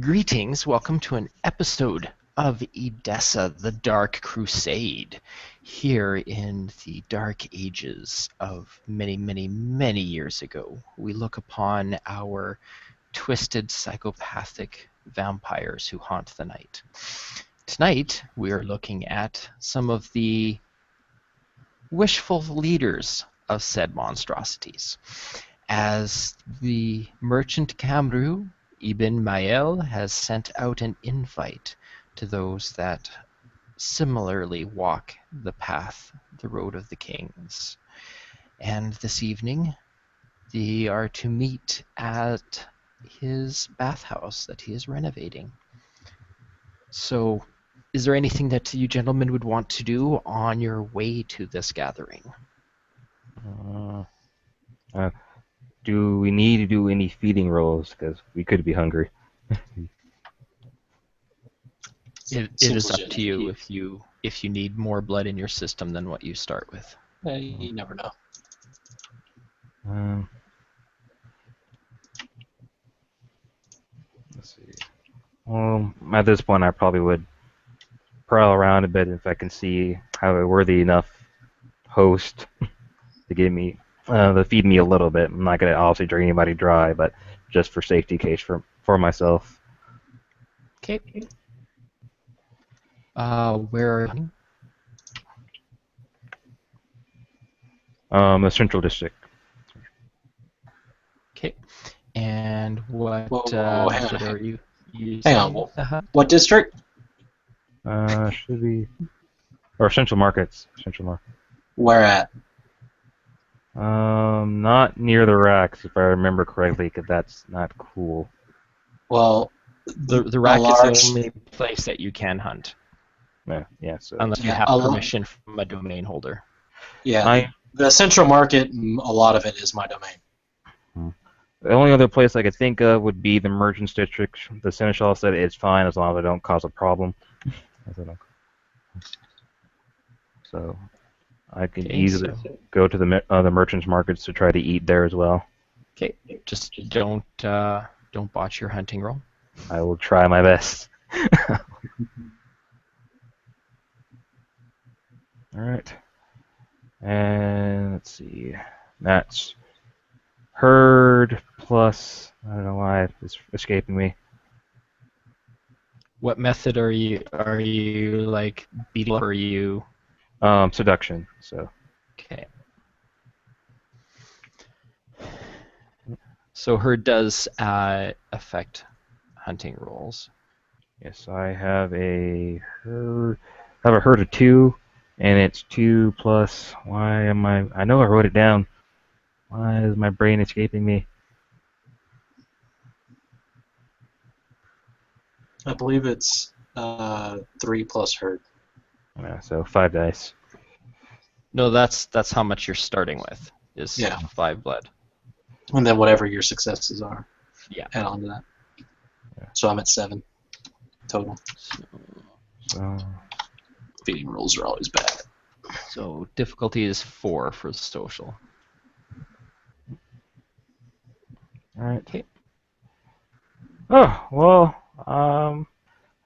Greetings, welcome to an episode of Edessa, the Dark Crusade, here in the dark ages of many, many, many years ago. We look upon our twisted, psychopathic vampires who haunt the night. Tonight, we are looking at some of the wishful leaders of said monstrosities, as the merchant Kamru ibn Ma'Il has sent out an invite to those that similarly walk the path, the road of the kings. And this evening, they are to meet at his bathhouse that he is renovating. So, is there anything that you gentlemen would want to do on your way to this gathering? Do we need to do any feeding rolls? Because we could be hungry. It is up to you if you need more blood in your system than what you start with. You never know. Let's see. Well, at this point, I probably would prowl around a bit if I can have a worthy enough host to give me, to feed me a little bit. I'm not gonna obviously drink anybody dry, but just for safety case for myself. Okay. Where are you? The Central District. Okay. And what Whoa, method are you using? Hang on. What district? Should be, or Central Markets. Central Market. Where at? Not near the racks, if I remember correctly, because that's not cool. Well, the rack is the only place that you can hunt. Yeah. So unless you have permission from a domain holder. Yeah, the Central Market, a lot of it is my domain. The only other place I could think of would be the Merchants District. The Seneschal said it's fine as long as I don't cause a problem. So I can easily go to the Merchants Markets to try to eat there as well. Okay, just don't botch your hunting roll. I will try my best. Alright. And let's see. That's herd plus, I don't know why it's escaping me. What method are you like beating up, or are you? Seduction, so. Okay. So herd does affect hunting rolls. Yes, I have a herd of 2, and it's 2 plus. Why am I know I wrote it down. Why is my brain escaping me? I believe it's 3 plus herd. Yeah, so 5 dice. No, that's how much you're starting with. Is 5 blood. And then whatever your successes are. Yeah. Add on to that. Yeah. So I'm at 7 total. So Feeding rolls are always bad. So difficulty is 4 for social. Alright. Okay. Oh, well,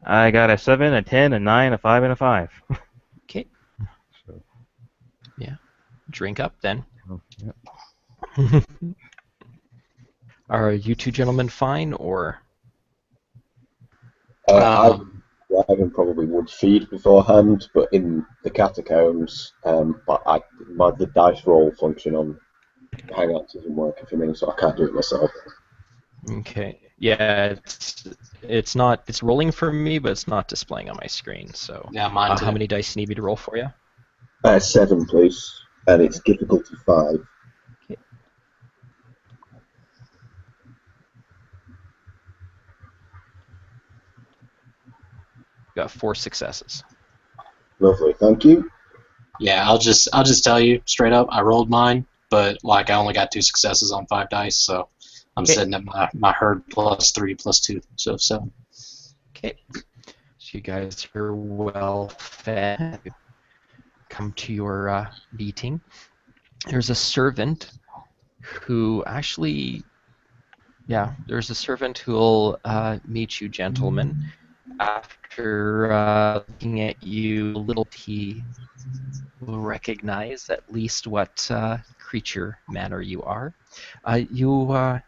I got a 7, a 10, a 9, a 5, and a 5. Okay. So. Yeah. Drink up then. Oh, yep. Are you two gentlemen fine, or? I probably would feed beforehand, but in the catacombs, but the dice roll function on Hangouts isn't working for me, so I can't do it myself. Okay. Yeah, it's rolling for me, but it's not displaying on my screen. So yeah, mine too. How many dice need me to roll for you? 7, please, and it's difficulty 5. Okay. Got 4 successes. Lovely, thank you. Yeah, I'll just tell you straight up. I rolled mine, but like I only got 2 successes on 5 dice, so I'm sitting at my herd plus 3 plus 2, so 7. Okay. So you guys are well fed. Come to your meeting. There's a servant who actually Yeah, there's a servant who'll meet you, gentlemen. After looking at you a little, he will recognize at least what creature manner you are. You are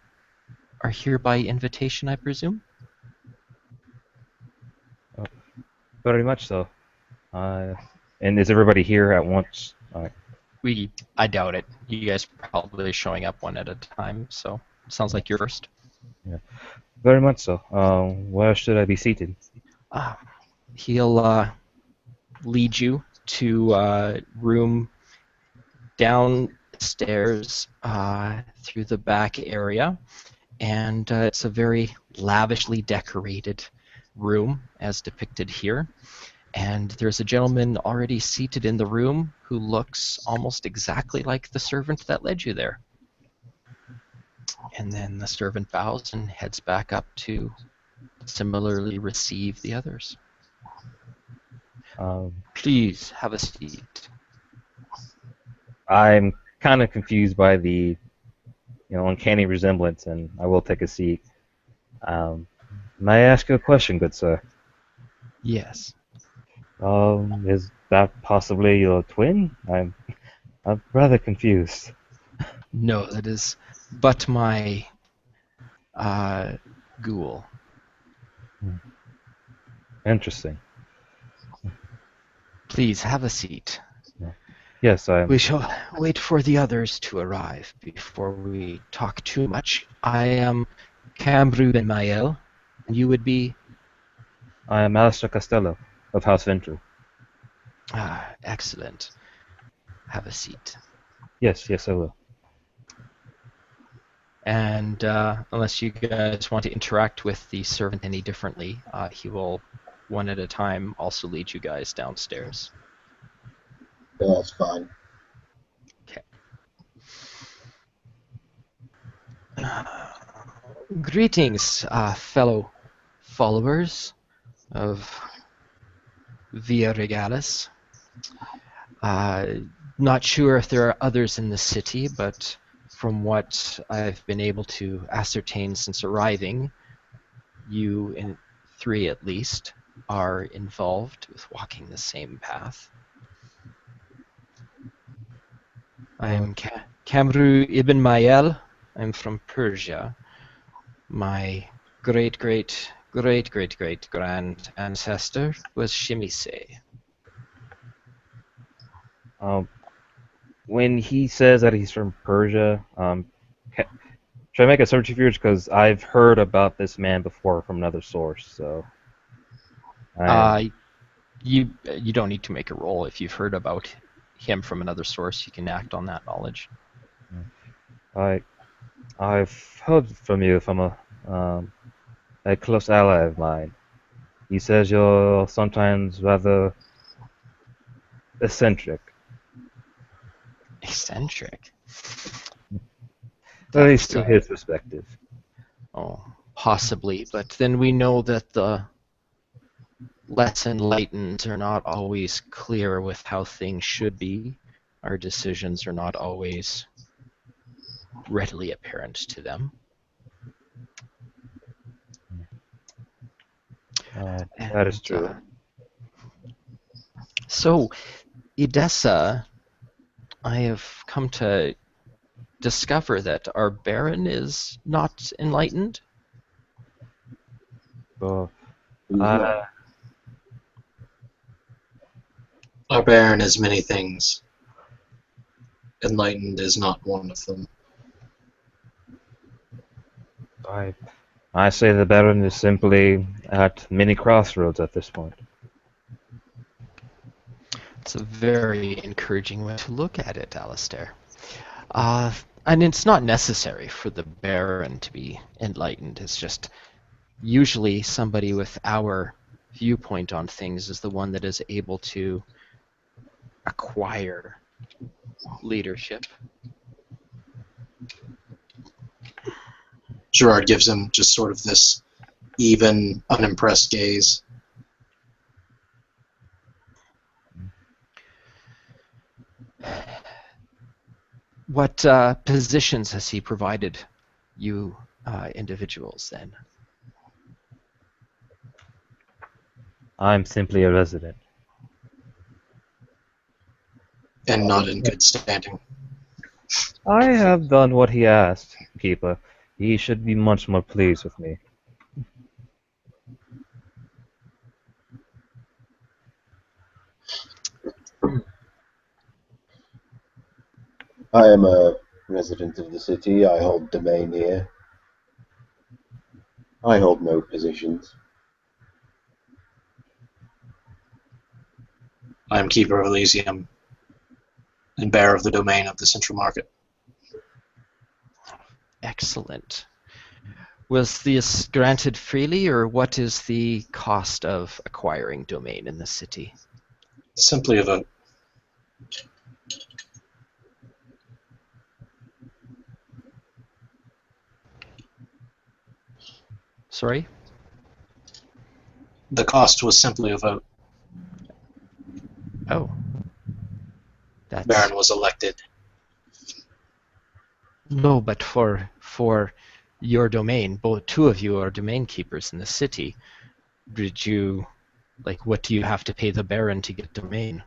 here by invitation, I presume? Very much so. And is everybody here at once? I doubt it. You guys are probably showing up one at a time, so it sounds like you're first. Yeah. Very much so. Where should I be seated? He'll lead you to a room downstairs through the back area, and it's a very lavishly decorated room as depicted here. And there's a gentleman already seated in the room who looks almost exactly like the servant that led you there. And then the servant bows and heads back up to similarly receive the others. Please have a seat. I'm kind of confused by the, uncanny resemblance, and I will take a seat. May I ask you a question, good sir? Yes. Is that possibly your twin? I'm rather confused. No, that is but my ghoul. Interesting. Please have a seat. Yes, We shall wait for the others to arrive before we talk too much. I am Kamru ibn Ma'Il, and you would be? I am Alistair Costello of House Ventru. Excellent. Have a seat. Yes, I will. And unless you guys want to interact with the servant any differently, he will, one at a time, also lead you guys downstairs. Yeah, that's fine. Okay. Greetings, fellow followers of Via Regalis. Not sure if there are others in the city, but from what I've been able to ascertain since arriving, you and three at least are involved with walking the same path. I'm Kamru ibn Ma'Il. I'm from Persia. My great-great-great-great-great-grand ancestor was Shimise. When he says that he's from Persia, should I make a search of yours? Because I've heard about this man before from another source. So, you don't need to make a roll. If you've heard about him from another source, you can act on that knowledge. I've heard from you from a close ally of mine. He says you're sometimes rather eccentric. Eccentric? At least to his perspective. Oh, possibly, but then we know that the less enlightened are not always clear with how things should be. Our decisions are not always readily apparent to them. That is true. So, Edessa, I have come to discover that our Baron is not enlightened. So, Our Baron is many things. Enlightened is not one of them. I say the Baron is simply at many crossroads at this point. It's a very encouraging way to look at it, Alistair. And it's not necessary for the Baron to be enlightened. It's just usually somebody with our viewpoint on things is the one that is able to acquire leadership. Gerard gives him just sort of this even, unimpressed gaze. What positions has he provided you individuals then? I'm simply a resident. And not in good standing. I have done what he asked, Keeper. He should be much more pleased with me. I am a resident of the city. I hold domain here. I hold no positions. I am keeper of Elysium and bearer of the domain of the Central Market. Excellent. Was this granted freely, or what is the cost of acquiring domain in the city? Simply a vote. Sorry? The cost was simply a vote. Oh. That's... Baron was elected. No, but for your domain, both two of you are domain keepers in the city. Did you, like, what do you have to pay the Baron to get domain?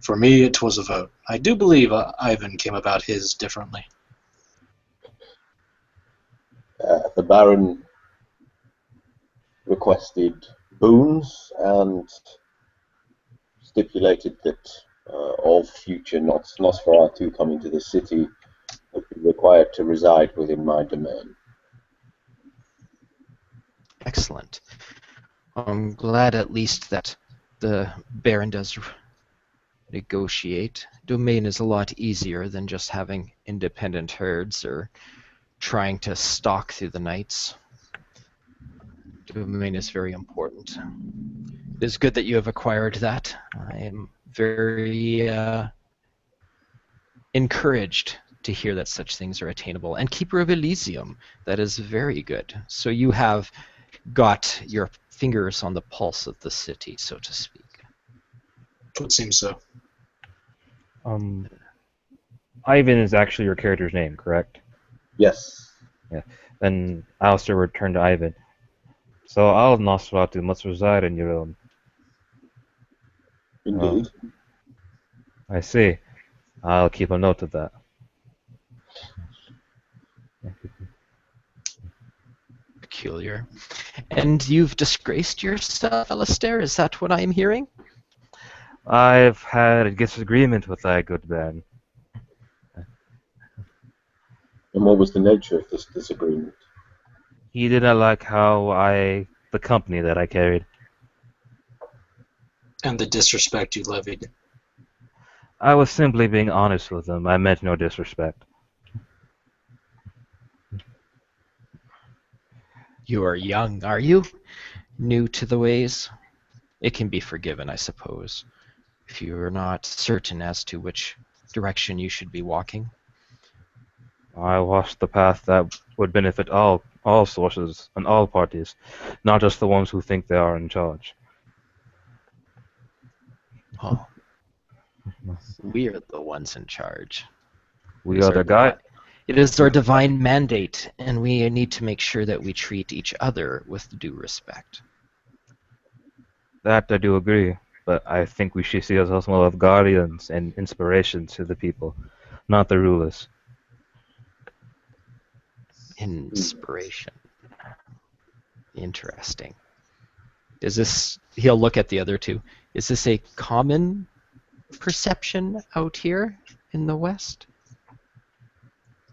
For me, it was a vote. I do believe Ivan came about his differently. The Baron requested boons and stipulated that all future Nosferatu coming to the city would be required to reside within my domain. Excellent. I'm glad at least that the Baron does negotiate. Domain is a lot easier than just having independent herds or trying to stalk through the nights. Domain is very important. It is good that you have acquired that. I am very encouraged to hear that such things are attainable. And Keeper of Elysium, that is very good. So you have got your fingers on the pulse of the city, so to speak. It would seem so. Ivan is actually your character's name, correct? Yes. Yeah. Then Alistair returned to Ivan. So all Nosferatu must reside in your own. Indeed. I see. I'll keep a note of that. Peculiar. And you've disgraced yourself, Alistair? Is that what I'm hearing? I've had a disagreement with that good man. And what was the nature of this disagreement? He didn't like the company that I carried. And the disrespect you levied. I was simply being honest with him. I meant no disrespect. You are young, are you? New to the ways? It can be forgiven, I suppose, if you are not certain as to which direction you should be walking. I walked the path that would benefit all sources and all parties, not just the ones who think they are in charge. Oh. We are the ones in charge. We are the guy. It is our divine mandate, and we need to make sure that we treat each other with due respect. That I do agree, but I think we should see ourselves more as guardians and inspirations to the people, not the rulers. Inspiration. Interesting. Is this... He'll look at the other two. Is this a common perception out here in the West?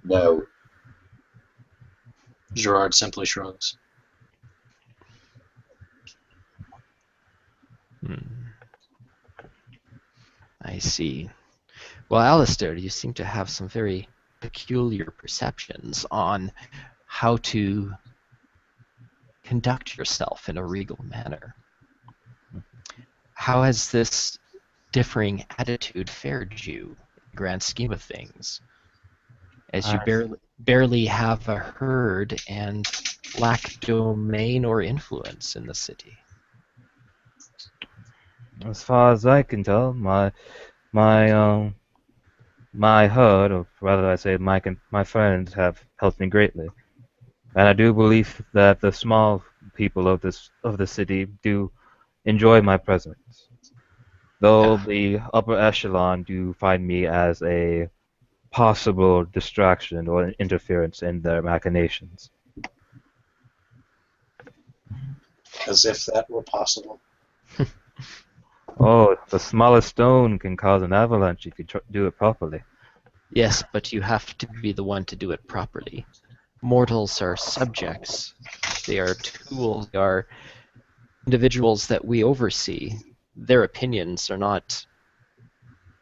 No. Gerard simply shrugs. I see. Well, Alistair, you seem to have some very peculiar perceptions on how to conduct yourself in a regal manner. How has this differing attitude fared you in the grand scheme of things, as you barely have a herd and lack domain or influence in the city? As far as I can tell, my My herd, or rather I say my friends, have helped me greatly. And I do believe that the small people of the city do enjoy my presence. Though Yeah. the upper echelon do find me as a possible distraction or interference in their machinations. As if that were possible. Oh, the smallest stone can cause an avalanche if you do it properly. Yes, but you have to be the one to do it properly. Mortals are subjects. They are tools. They are individuals that we oversee. Their opinions are not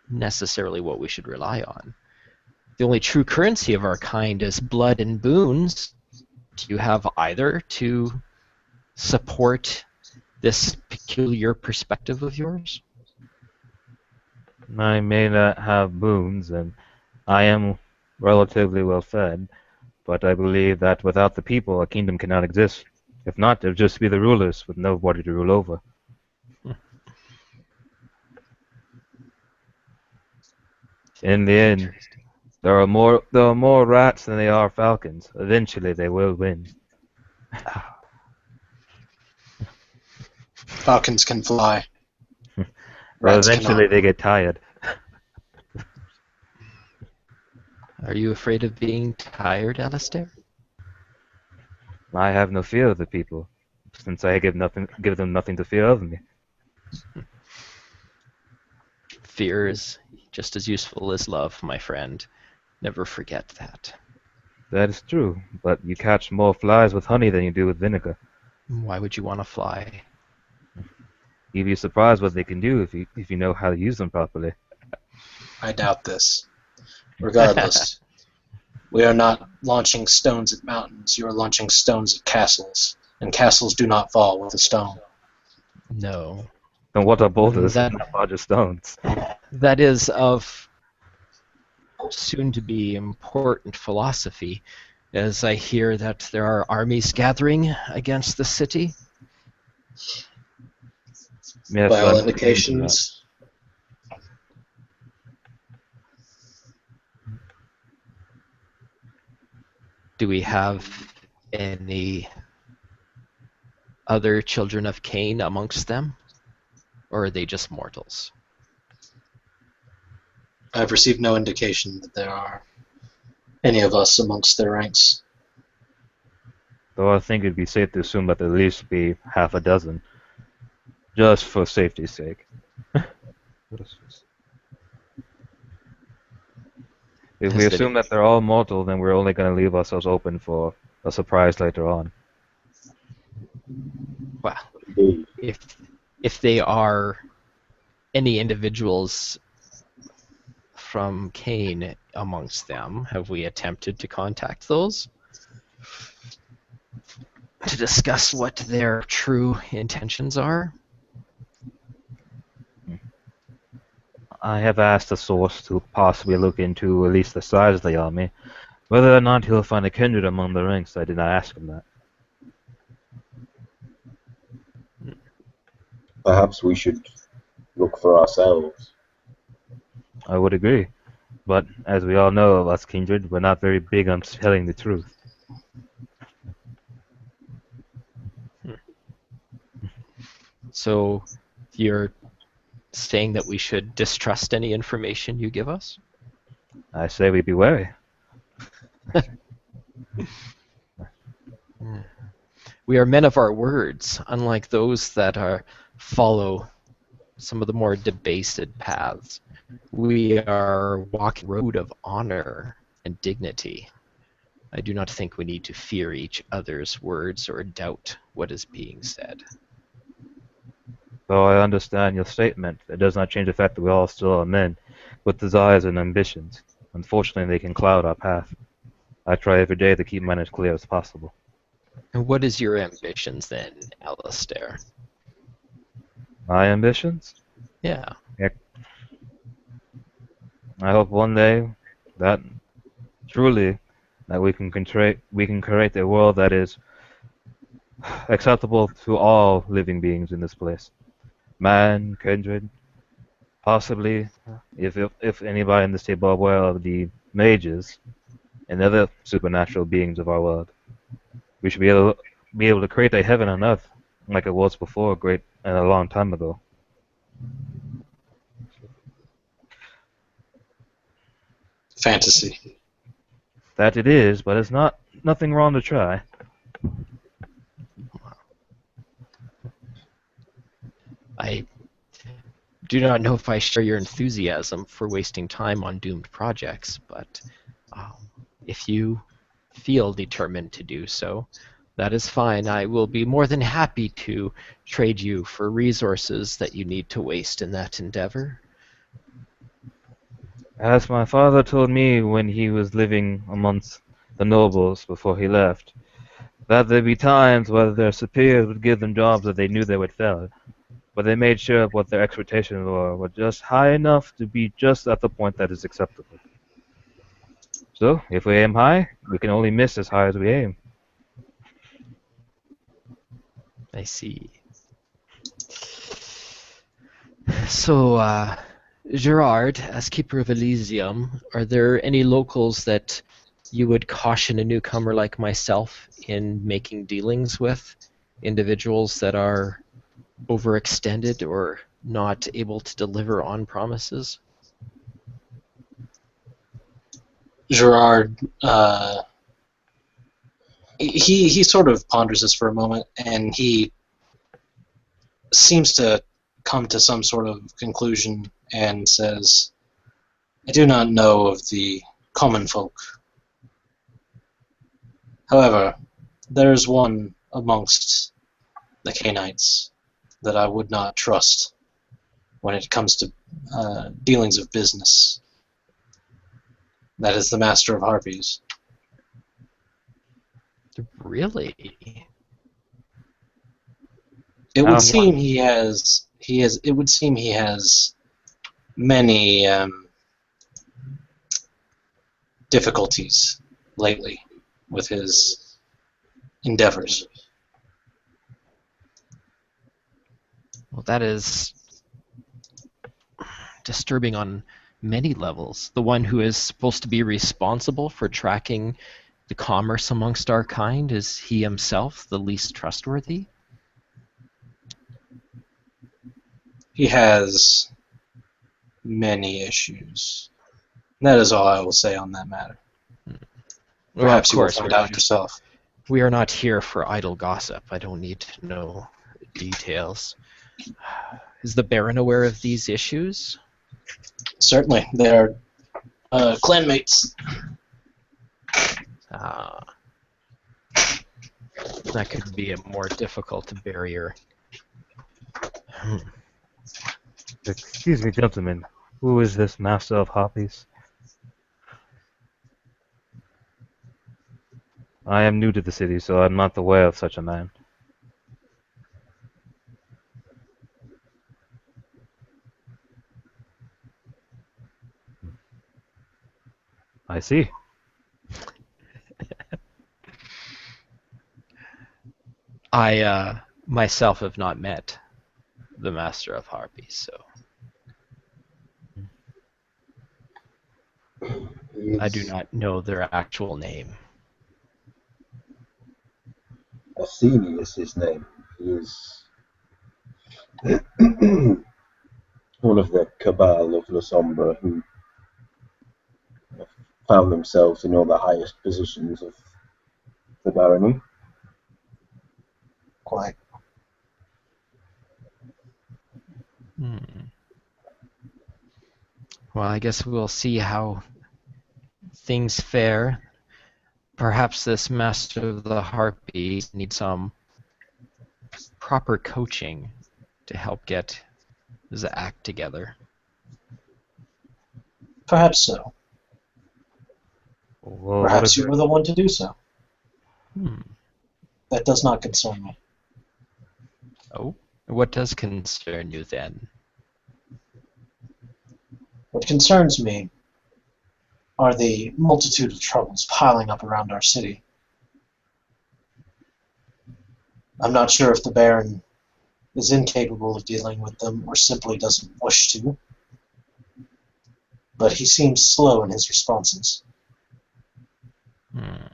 necessarily what we should rely on. The only true currency of our kind is blood and boons. Do you have either to support this peculiar perspective of yours? I may not have boons, and I am relatively well fed, but I believe that without the people, a kingdom cannot exist. If not, there'd just be the rulers with nobody to rule over. In the end, Interesting. there are more rats than there are falcons. Eventually, they will win. Falcons can fly. Well, Rats eventually cannot. they get tired. Are you afraid of being tired, Alistair? I have no fear of the people, since I give them nothing to fear of me. Fear is just as useful as love, my friend. Never forget that. That is true, but you catch more flies with honey than you do with vinegar. Why would you want to fly? You'd be surprised what they can do if you know how to use them properly. I doubt this. Regardless, we are not launching stones at mountains. You are launching stones at castles, and castles do not fall with a stone. No. And what are boulders? That Not larger stones. that is of soon to be important philosophy, as I hear that there are armies gathering against the city. Yes, By all I'm looking into that. indications, Do we have any other children of Cain amongst them? Or are they just mortals? I've received no indication that there are any of us amongst their ranks. Though I think it'd be safe to assume that there at least be half a dozen, just for safety's sake. What is this? If we Has assume that they're all mortal, then we're only going to leave ourselves open for a surprise later on. Well, Indeed. if they are any individuals from Cain amongst them, have we attempted to contact those to discuss what their true intentions are? I have asked the source to possibly look into at least the size of the army. Whether or not he'll find a kindred among the ranks, I did not ask him that. Perhaps we should look for ourselves. I would agree. But as we all know of us kindred, we're not very big on telling the truth. So you're saying that we should distrust any information you give us? I say we be wary. We are men of our words, unlike those that follow some of the more debased paths. We are walking the road of honor and dignity. I do not think we need to fear each other's words or doubt what is being said. Though I understand your statement, it does not change the fact that we all still are men, with desires and ambitions. Unfortunately, they can cloud our path. I try every day to keep mine as clear as possible. And what is your ambitions then, Alistair? My ambitions? Yeah. I hope one day that truly that we can create a world that is acceptable to all living beings in this place. Man, kindred, Possibly, if anybody in this table are aware of the mages and other supernatural beings of our world, we should be able to create a heaven on earth like it was before, great and a long time ago. Fantasy. That it is, but it's nothing wrong to try. I do not know if I share your enthusiasm for wasting time on doomed projects, but um, if you feel determined to do so, that is fine. I will be more than happy to trade you for resources that you need to waste in that endeavor. As my father told me when he was living amongst the nobles before he left, that there'd be times where their superiors would give them jobs that they knew they would fail, but they made sure what their expectations were just high enough to be just at the point that is acceptable. So, if we aim high, we can only miss as high as we aim. I see. So, Gerard, as Keeper of Elysium, are there any locals that you would caution a newcomer like myself in making dealings with? Individuals that are overextended or not able to deliver on promises? Gerard, he sort of ponders this for a moment, and he seems to come to some sort of conclusion and says, I do not know of the common folk. However, there is one amongst the Canaanites that I would not trust when it comes to dealings of business. That is the Master of Harpies. Really? It would Um, seem it would seem he has many difficulties lately with his endeavors. Well, that is disturbing on many levels. The one who is supposed to be responsible for tracking the commerce amongst our kind, is he himself the least trustworthy? He has many issues. That is all I will say on that matter. Well, Perhaps of you will course, find out yourself. we are not here for idle gossip. I don't need to know details. Is the Baron aware of these issues? Certainly, they are clanmates. That could be a more difficult barrier. Excuse me, gentlemen. Who is this Master of Harpies? I am new to the city, so I'm not aware of such a man. I see. I myself have not met the Master of Harpies, so I do not know their actual name. Athene is his name. He is one of the cabal of La Sombra who found themselves in all the highest positions of the barony. Quite. Well, I guess we'll see how things fare. Perhaps this Master of the Harpy needs some proper coaching to help get his act together. Perhaps so. Well, Perhaps you were the one to do so. Hmm. That does not concern me. Oh, what does concern you then? What concerns me are the multitude of troubles piling up around our city. I'm not sure if the Baron is incapable of dealing with them or simply doesn't wish to. but he seems slow in his responses. Hmm.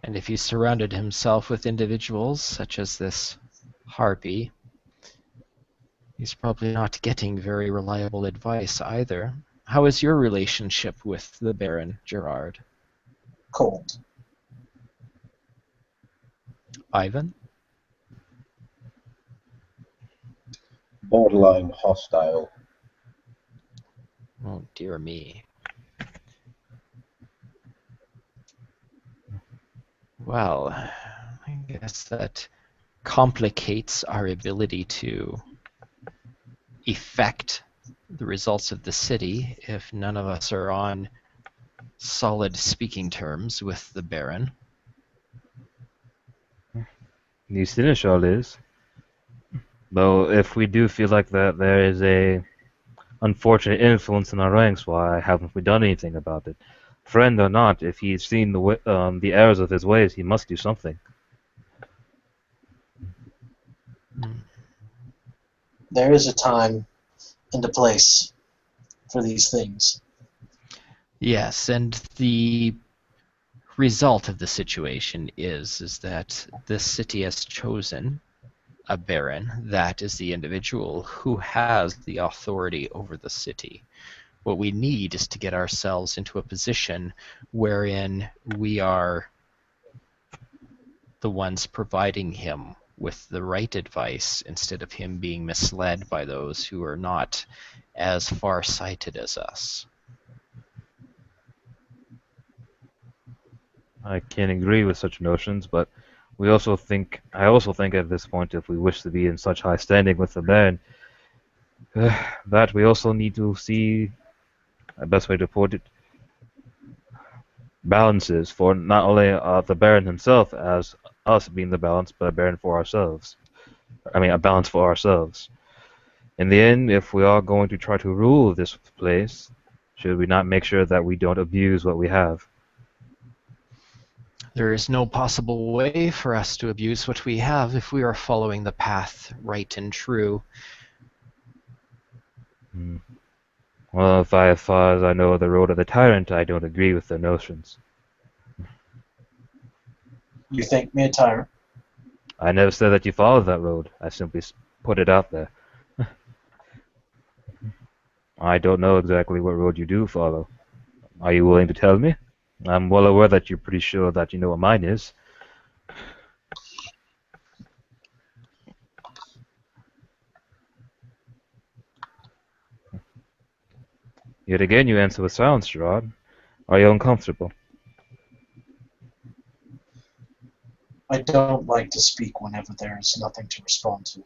And if he surrounded himself with individuals such as this harpy, he's probably not getting very reliable advice either. How is your relationship with the Baron, Gerard? Cold. Ivan? Borderline hostile. Oh, dear me. Well, I guess that complicates our ability to effect the results of the city if none of us are on solid speaking terms with the Baron. The Seneschal is. Though if we do feel like that there is a unfortunate influence in our ranks, why haven't we done anything about it? Friend or not, if he's seen the errors of his ways, he must do something. There is a time and a place for these things. Yes, and the result of the situation is that the city has chosen a Baron. That is the individual who has the authority over the city. What we need is to get ourselves into a position wherein we are the ones providing him with the right advice instead of him being misled by those who are not as far-sighted as us. I can agree with such notions, but I also think at this point, if we wish to be in such high standing with the Baron, that we also need to see, the best way to put it, balances for not only the Baron himself as us being the balance, but a Baron for ourselves. I mean, a balance for ourselves. In the end, if we are going to try to rule this place, should we not make sure that we don't abuse what we have? There is no possible way for us to abuse what we have if we are following the path right and true. Well, if as far as I know the road of the tyrant, I don't agree with their notions. You think me a tyrant? I never said that you followed that road. I simply put it out there. I don't know exactly what road you do follow. Are you willing to tell me? I'm well aware that you're pretty sure that you know what mine is. Yet again, you answer with silence, Gerard. Are you uncomfortable? I don't like to speak whenever there is nothing to respond to.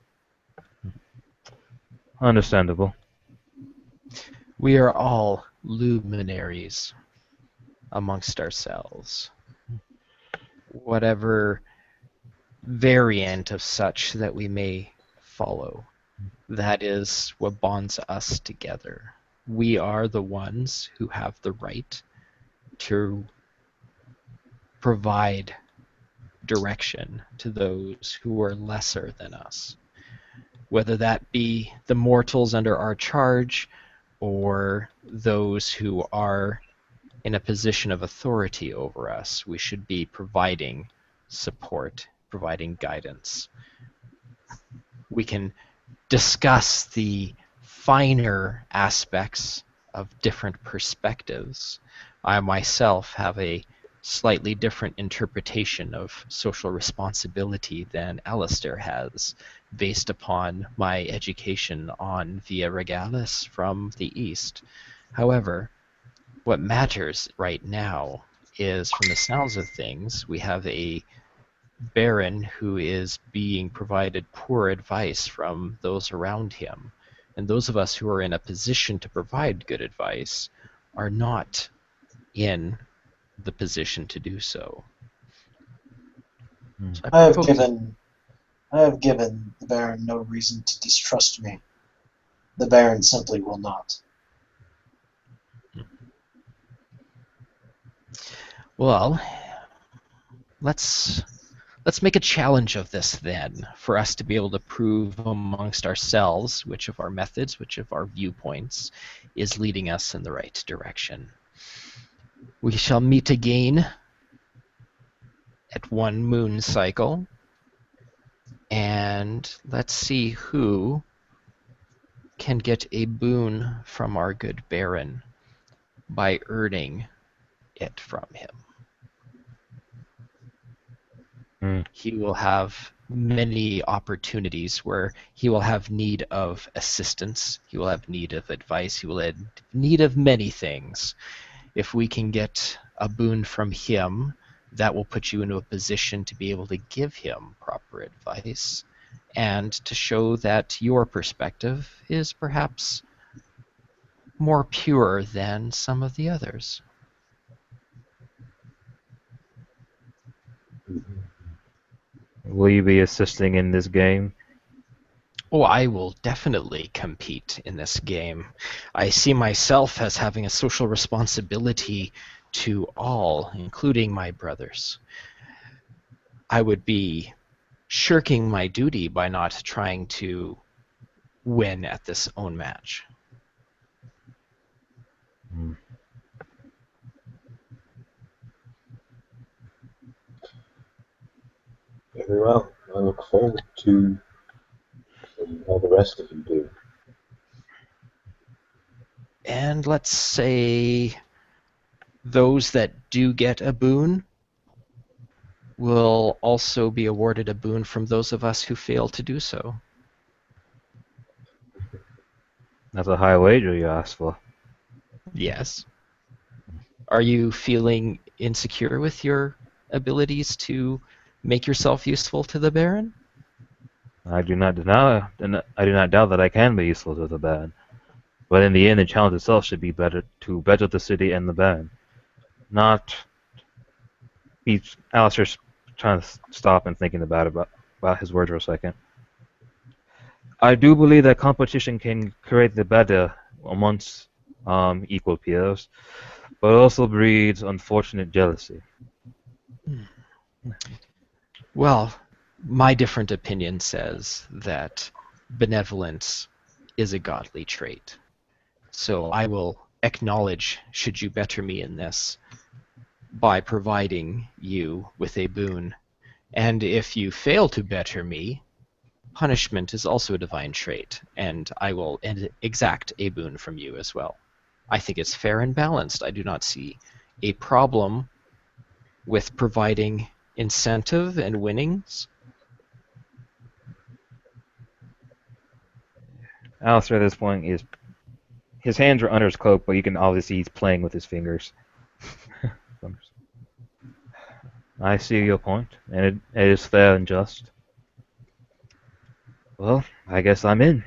Understandable. We are all luminaries amongst ourselves. Whatever variant of such that we may follow, that is what bonds us together. We are the ones who have the right to provide direction to those who are lesser than us, whether that be the mortals under our charge or those who are in a position of authority over us. We should be providing support, providing guidance. We can discuss the finer aspects of different perspectives. I myself have a slightly different interpretation of social responsibility than Alistair has, based upon my education on Via Regalis from the East. However, what matters right now is, from the sounds of things, we have a Baron who is being provided poor advice from those around him. And those of us who are in a position to provide good advice are not in the position to do so. So I have given the Baron no reason to distrust me. The Baron simply will not. Well, let's let's make a challenge of this then, for us to be able to prove amongst ourselves which of our methods, which of our viewpoints is leading us in the right direction. We shall meet again at 1 moon cycle, and let's see who can get a boon from our good Baron by earning it from him. He will have many opportunities where he will have need of assistance, he will have need of advice, he will have need of many things. If we can get a boon from him, that will put you into a position to be able to give him proper advice and to show that your perspective is perhaps more pure than some of the others. Will you be assisting in this game? Oh, I will definitely compete in this game. I see myself as having a social responsibility to all, including my brothers. I would be shirking my duty by not trying to win at this own match. Very well. I look forward to seeing how the rest of you do. And let's say those that do get a boon will also be awarded a boon from those of us who fail to do so. That's a high wager you asked for. Yes. Are you feeling insecure with your abilities to make yourself useful to the Baron? I do not doubt that I can be useful to the Baron. But in the end, the challenge itself should be better to better the city and the Baron. Not be Alistair's trying to stop and thinking about his words for a second. I do believe that competition can create the better amongst equal peers, but also breeds unfortunate jealousy. Well, my different opinion says that benevolence is a godly trait. So I will acknowledge, should you better me in this, by providing you with a boon. And if you fail to better me, punishment is also a divine trait, and I will exact a boon from you as well. I think it's fair and balanced. I do not see a problem with providing incentive and winnings. Alistair at this point his hands are under his cloak, but you can obviously see he's playing with his fingers. I see your point, and it is fair and just. Well, I guess I'm in.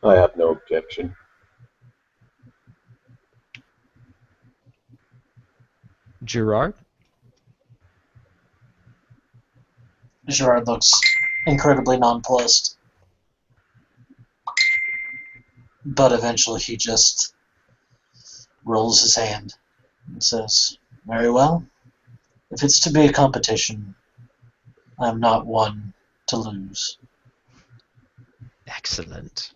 I have no objection. Gerard? Gerard looks incredibly nonplussed. But eventually he just rolls his hand and says, "Very well. If it's to be a competition, I'm not one to lose." Excellent.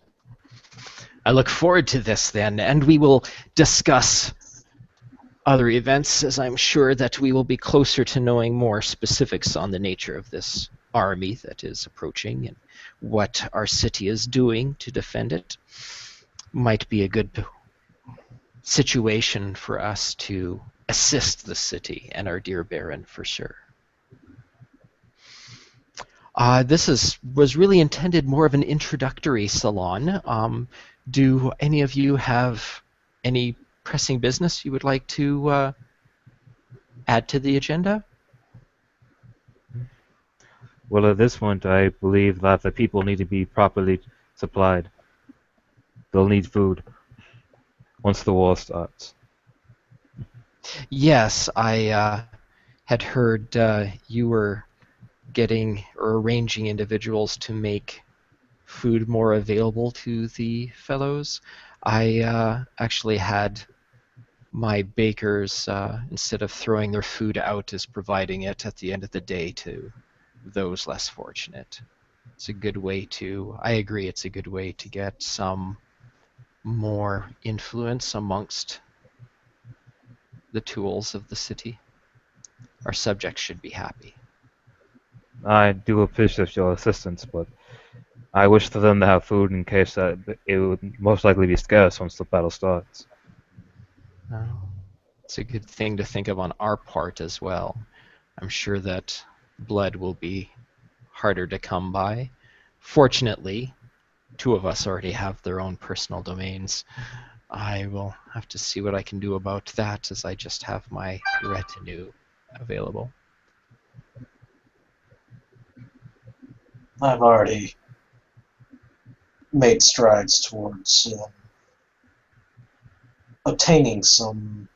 I look forward to this then, and we will discuss other events, as I'm sure that we will be closer to knowing more specifics on the nature of this army that is approaching and what our city is doing to defend it. Might be a good situation for us to assist the city and our dear Baron for sure. This was really intended more of an introductory salon. Do any of you have any pressing business you would like to add to the agenda? Well, at this point, I believe that the people need to be properly supplied. They'll need food once the war starts. Yes, I had heard you were getting or arranging individuals to make food more available to the fellows. I actually had my bakers, instead of throwing their food out, is providing it at the end of the day to those less fortunate. It's a good way to, I agree, it's a good way to get some more influence amongst the tools of the city. Our subjects should be happy. I do appreciate your assistance, but I wish for them to have food in case that it would most likely be scarce once the battle starts. It's a good thing to think of on our part as well. I'm sure that blood will be harder to come by. Fortunately, two of us already have their own personal domains. I will have to see what I can do about that, as I just have my retinue available. I've already made strides towards obtaining some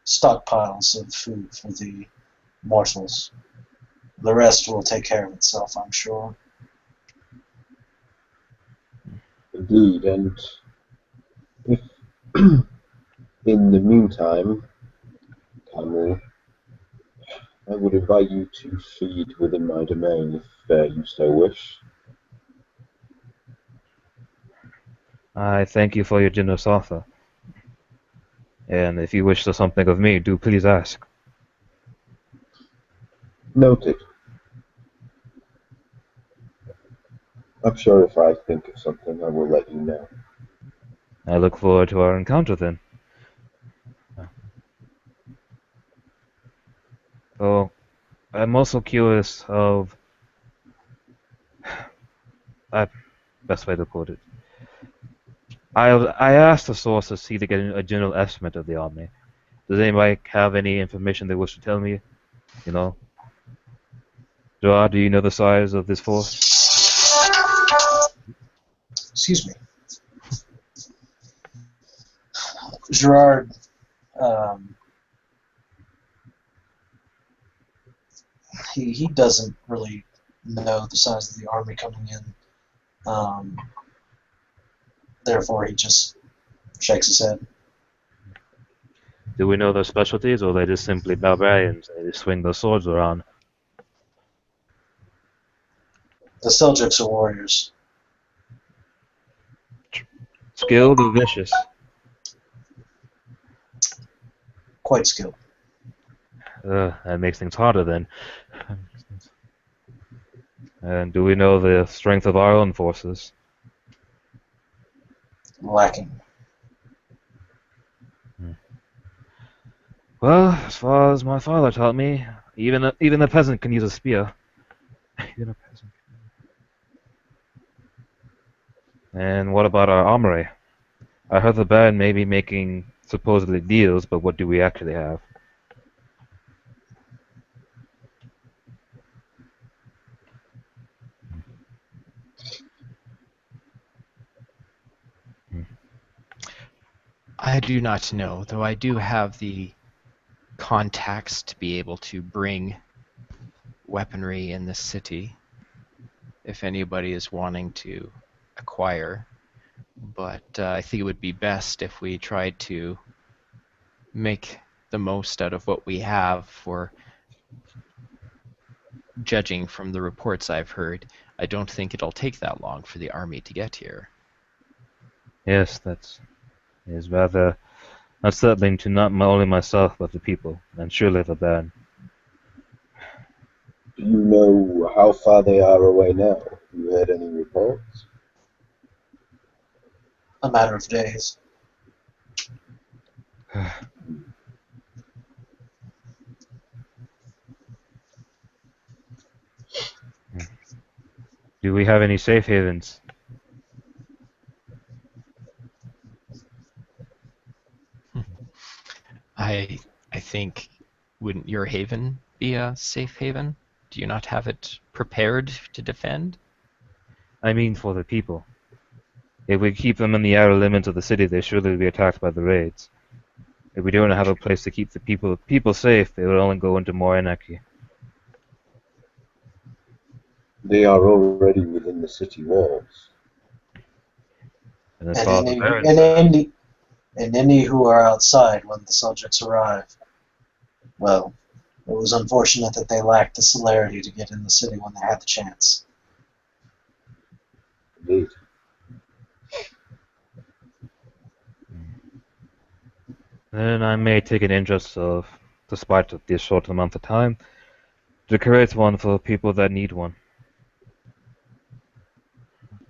stockpiles of food for the mortals. The rest will take care of itself, I'm sure. Indeed, and if in the meantime, Kamru, I would invite you to feed within my domain if you so wish. I thank you for your generous offer. And if you wish for something of me, do please ask. Noted. I'm sure if I think of something, I will let you know. I look forward to our encounter then. Oh, I'm also curious of... best way to put it. I asked the sources to get a general estimate of the army. Does anybody have any information they wish to tell me? You know? Gerard, do you know the size of this force? Excuse me. Gerard, he doesn't really know the size of the army coming in. Therefore, he just shakes his head. Do we know their specialties, or are they just simply barbarians? They just swing their swords around. The Seljuks are warriors. Skilled or vicious? Quite skilled. That makes things harder then. And do we know the strength of our own forces? Lacking. Well, as far as my father taught me, even a peasant can use a spear. Even a peasant. And what about our armory? I heard the Baron may be making supposedly deals, but what do we actually have? I do not know, though I do have the contacts to be able to bring weaponry in the city if anybody is wanting to acquire. But I think it would be best if we tried to make the most out of what we have. For judging from the reports I've heard, I don't think it'll take that long for the army to get here. Yes, that is rather unsettling to not only myself but the people, and surely the Baron. Do you know how far they are away now? Have you heard any reports? A matter of days. Do we have any safe havens? I think, wouldn't your haven be a safe haven? Do you not have it prepared to defend? I mean for the people. If we keep them in the outer limits of the city, they surely will be attacked by the raids. If we don't have a place to keep the people safe, they will only go into more anarchy. They are already within the city walls. And as far as the Baron's And and any who are outside when the subjects arrive. Well, it was unfortunate that they lacked the celerity to get in the city when they had the chance. Indeed. Then I may take an interest of, despite this short amount of time, to create one for people that need one.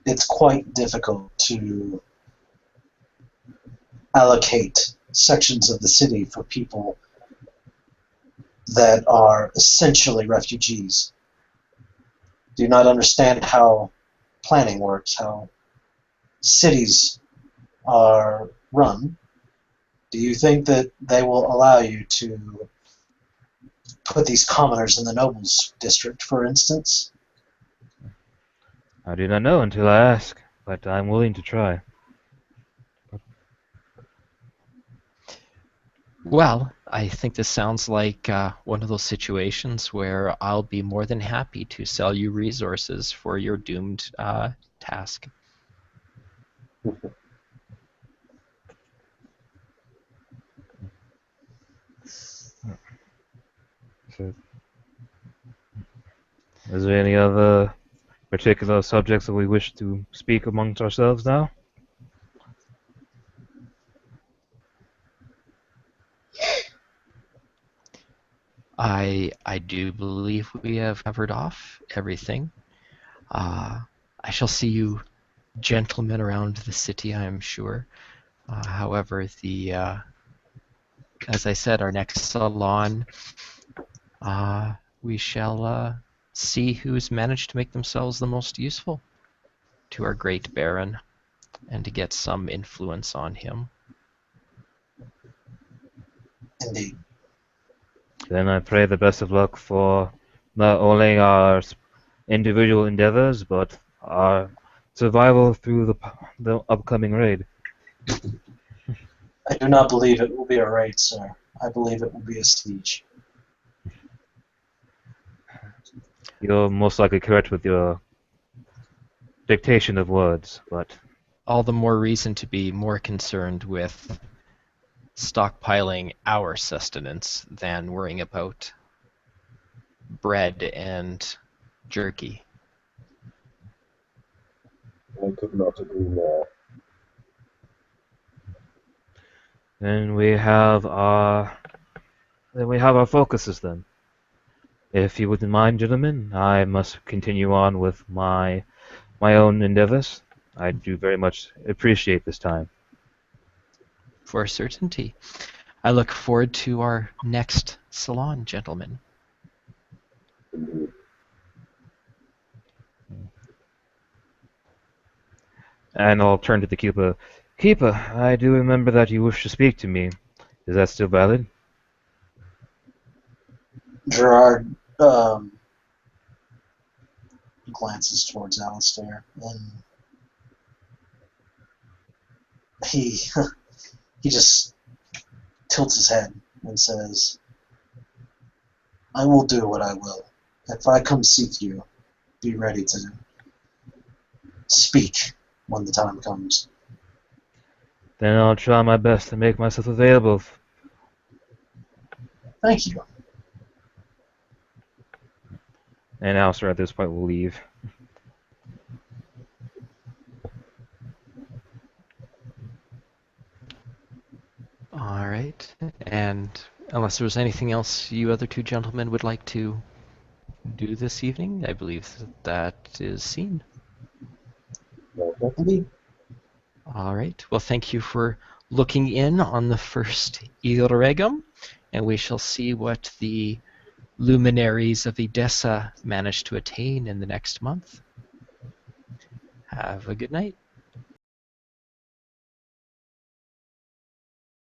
It's quite difficult to allocate sections of the city for people that are essentially refugees. Do not understand how planning works, how cities are run. Do you think that they will allow you to put these commoners in the nobles district, for instance? I do not know until I ask, but I'm willing to try. Well, I think this sounds like one of those situations where I'll be more than happy to sell you resources for your doomed task. So, is there any other particular subjects that we wish to speak amongst ourselves now? I do believe we have covered off everything. I shall see you gentlemen around the city, I am sure. However, as I said, our next salon, we shall see who's managed to make themselves the most useful to our great Baron, and to get some influence on him. Indeed. Then I pray the best of luck for not only our individual endeavors, but our survival through the upcoming raid. I do not believe it will be a raid, sir. I believe it will be a siege. You're most likely correct with your dictation of words, but All the more reason to be more concerned with stockpiling our sustenance than worrying about bread and jerky. I could not agree more. then we have our focuses then. If you wouldn't mind, gentlemen, I must continue on with my own endeavors. I do very much appreciate this time. For certainty. I look forward to our next salon, gentlemen. Indeed. And I'll turn to the Keeper. Keeper, I do remember that you wish to speak to me. Is that still valid? Gerard glances towards Alistair, and he he just tilts his head and says, "I will do what I will. If I come seek you, be ready to speak when the time comes." Then I'll try my best to make myself available. Thank you. And Alistair at this point will leave. All right. And unless there was anything else you other two gentlemen would like to do this evening, I believe that is seen. Indeed. All right. Well, thank you for looking in on the first Il Regum, and we shall see what the luminaries of Edessa manage to attain in the next month. Have a good night.